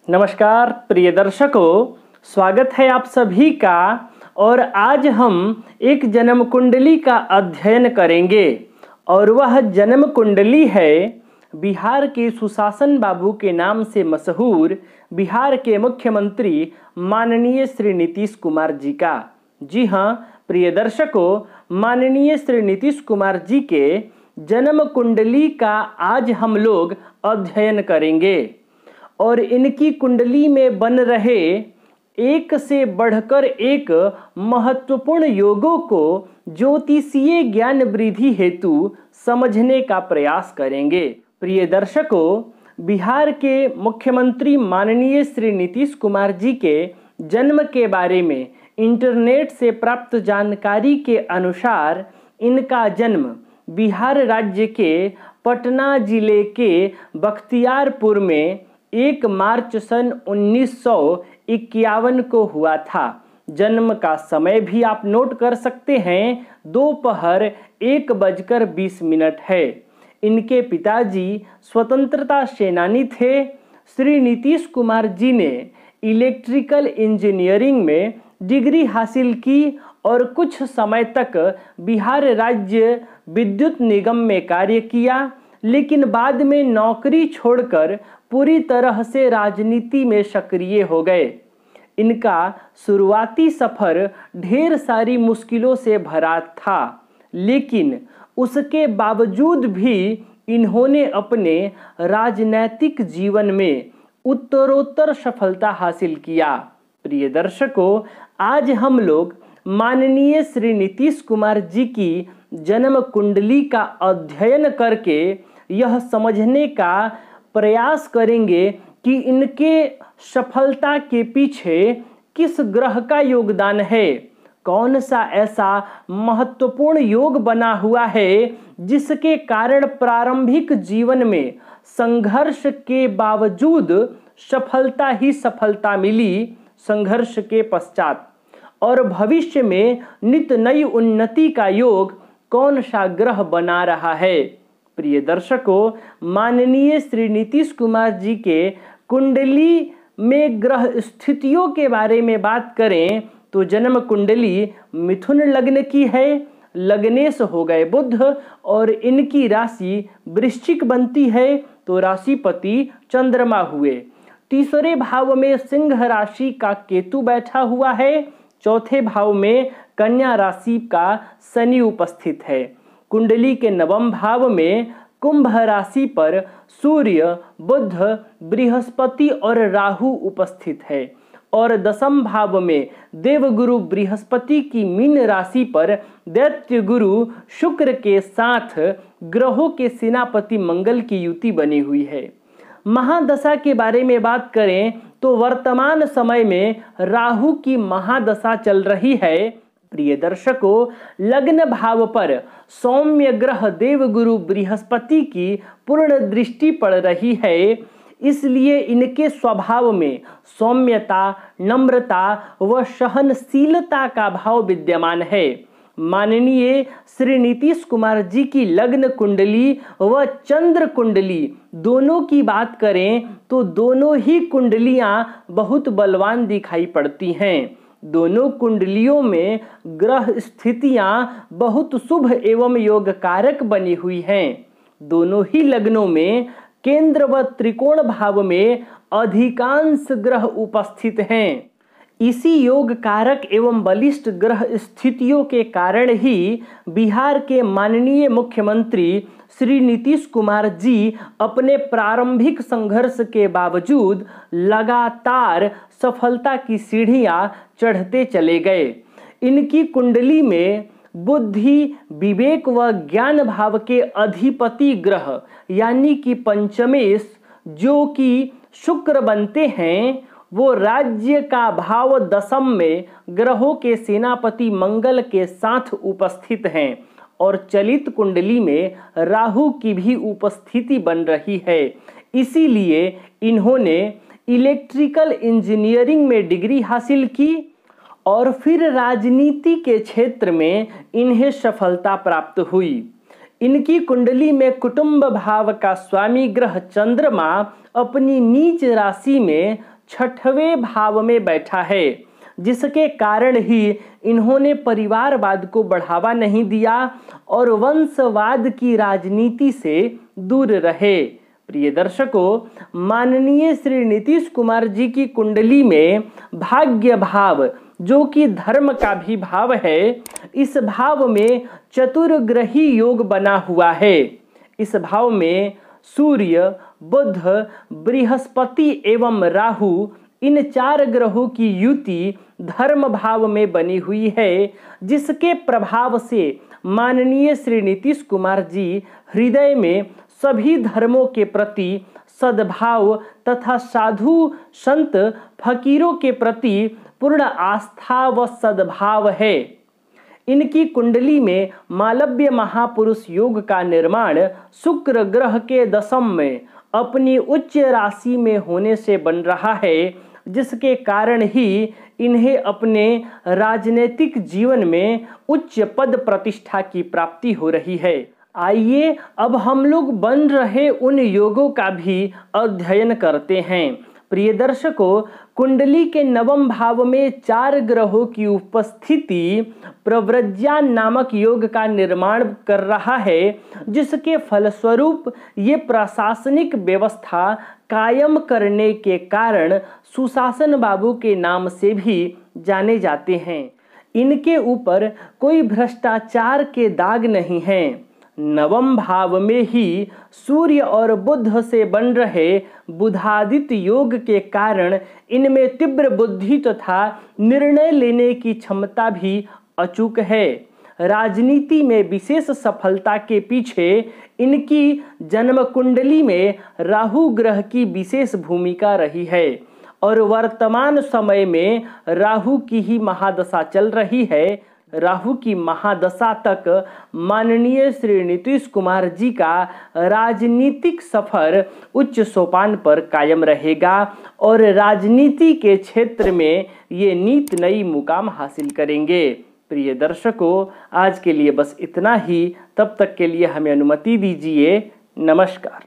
नमस्कार प्रिय दर्शकों, स्वागत है आप सभी का। और आज हम एक जन्म कुंडली का अध्ययन करेंगे और वह जन्म कुंडली है बिहार के सुशासन बाबू के नाम से मशहूर बिहार के मुख्यमंत्री माननीय श्री नीतीश कुमार जी का। जी हाँ प्रिय दर्शकों, माननीय श्री नीतीश कुमार जी के जन्म कुंडली का आज हम लोग अध्ययन करेंगे और इनकी कुंडली में बन रहे एक से बढ़कर एक महत्वपूर्ण योगों को ज्योतिषीय ज्ञान वृद्धि हेतु समझने का प्रयास करेंगे। प्रिय दर्शकों, बिहार के मुख्यमंत्री माननीय श्री नीतीश कुमार जी के जन्म के बारे में इंटरनेट से प्राप्त जानकारी के अनुसार इनका जन्म बिहार राज्य के पटना जिले के बख्तियारपुर में 1 मार्च सन 1951 को हुआ था। जन्म का समय भी आप नोट कर सकते हैं, दोपहर 1:20 है। इनके पिताजी स्वतंत्रता सेनानी थे। श्री नीतीश कुमार जी ने इलेक्ट्रिकल इंजीनियरिंग में डिग्री हासिल की और कुछ समय तक बिहार राज्य विद्युत निगम में कार्य किया, लेकिन बाद में नौकरी छोड़कर पूरी तरह से राजनीति में सक्रिय हो गए। इनका शुरुआती सफर ढेर सारी मुश्किलों से भरा था, लेकिन उसके बावजूद भी इन्होंने अपने राजनैतिक जीवन में उत्तरोत्तर सफलता हासिल किया। प्रिय दर्शकों, आज हम लोग माननीय श्री नीतीश कुमार जी की जन्म कुंडली का अध्ययन करके यह समझने का प्रयास करेंगे कि इनके सफलता के पीछे किस ग्रह का योगदान है, कौन सा ऐसा महत्वपूर्ण योग बना हुआ है जिसके कारण प्रारंभिक जीवन में संघर्ष के बावजूद सफलता ही सफलता मिली संघर्ष के पश्चात, और भविष्य में नित नई उन्नति का योग कौन सा ग्रह बना रहा है। प्रिय दर्शकों, माननीय श्री नीतीश कुमार जी के कुंडली में ग्रह स्थितियों के बारे में बात करें तो जन्म कुंडली मिथुन लग्न की है। लग्नेश हो गए बुध और इनकी राशि वृश्चिक बनती है, तो राशिपति चंद्रमा हुए। तीसरे भाव में सिंह राशि का केतु बैठा हुआ है। चौथे भाव में कन्या राशि का शनि उपस्थित है। कुंडली के 9वें भाव में कुंभ राशि पर सूर्य, बुध, बृहस्पति और राहु उपस्थित है और 10वें भाव में देवगुरु बृहस्पति की मीन राशि पर दैत्य गुरु शुक्र के साथ ग्रहों के सेनापति मंगल की युति बनी हुई है। महादशा के बारे में बात करें तो वर्तमान समय में राहु की महादशा चल रही है। प्रिय दर्शकों, लग्न भाव पर सौम्य ग्रह देवगुरु बृहस्पति की पूर्ण दृष्टि पड़ रही है, इसलिए इनके स्वभाव में सौम्यता, नम्रता व सहनशीलता का भाव विद्यमान है। माननीय श्री नीतीश कुमार जी की लग्न कुंडली व चंद्र कुंडली दोनों की बात करें तो दोनों ही कुंडलियां बहुत बलवान दिखाई पड़ती हैं। दोनों कुंडलियों में ग्रह स्थितियां बहुत शुभ एवं योग कारक बनी हुई हैं। दोनों ही लग्नों में केंद्र व त्रिकोण भाव में अधिकांश ग्रह उपस्थित हैं। इसी योग कारक एवं बलिष्ठ ग्रह स्थितियों के कारण ही बिहार के माननीय मुख्यमंत्री श्री नीतीश कुमार जी अपने प्रारंभिक संघर्ष के बावजूद लगातार सफलता की सीढ़ियां चढ़ते चले गए। इनकी कुंडली में बुद्धि, विवेक व ज्ञान भाव के अधिपति ग्रह यानी कि पंचमेश जो कि शुक्र बनते हैं, वो राज्य का भाव 10 में ग्रहों के सेनापति मंगल के साथ उपस्थित हैं और चलित कुंडली में राहु की भी उपस्थिति बन रही है। इसीलिए इन्होंने इलेक्ट्रिकल इंजीनियरिंग में डिग्री हासिल की और फिर राजनीति के क्षेत्र में इन्हें सफलता प्राप्त हुई। इनकी कुंडली में कुटुंब भाव का स्वामी ग्रह चंद्रमा अपनी नीच राशि में छठवें भाव में बैठा है, जिसके कारण ही इन्होंने परिवारवाद को बढ़ावा नहीं दिया और वंशवाद की राजनीति से दूर रहे। प्रिय दर्शकों, माननीय श्री नीतीश कुमार जी की कुंडली में भाग्य भाव, जो कि धर्म का भी भाव है, इस भाव में चतुर्ग्रही योग बना हुआ है। इस भाव में सूर्य, बुध, बृहस्पति एवं राहु, इन 4 ग्रहों की युति धर्म भाव में बनी हुई है, जिसके प्रभाव से माननीय श्री नीतीश कुमार जी हृदय में सभी धर्मों के प्रति सद्भाव तथा साधु संत फकीरों के प्रति पूर्ण आस्था व सद्भाव है। इनकी कुंडली में मालव्य महापुरुष योग का निर्माण शुक्र ग्रह के दशम में अपनी उच्च राशि में होने से बन रहा है, जिसके कारण ही इन्हें अपने राजनीतिक जीवन में उच्च पद प्रतिष्ठा की प्राप्ति हो रही है। आइए अब हम लोग बन रहे उन योगों का भी अध्ययन करते हैं। प्रिय दर्शकों, कुंडली के नवम भाव में 4 ग्रहों की उपस्थिति प्रव्रज्या नामक योग का निर्माण कर रहा है, जिसके फलस्वरूप ये प्रशासनिक व्यवस्था कायम करने के कारण सुशासन बाबू के नाम से भी जाने जाते हैं। इनके ऊपर कोई भ्रष्टाचार के दाग नहीं हैं। नवम भाव में ही सूर्य और बुध से बन रहे बुधादित्य योग के कारण इनमें तीव्र बुद्धि तथा निर्णय लेने की क्षमता भी अचूक है। राजनीति में विशेष सफलता के पीछे इनकी जन्म कुंडली में राहु ग्रह की विशेष भूमिका रही है और वर्तमान समय में राहु की ही महादशा चल रही है। राहु की महादशा तक माननीय श्री नीतीश कुमार जी का राजनीतिक सफर उच्च सोपान पर कायम रहेगा और राजनीति के क्षेत्र में ये नीत नई मुकाम हासिल करेंगे। प्रिय दर्शकों, आज के लिए बस इतना ही। तब तक के लिए हमें अनुमति दीजिए। नमस्कार।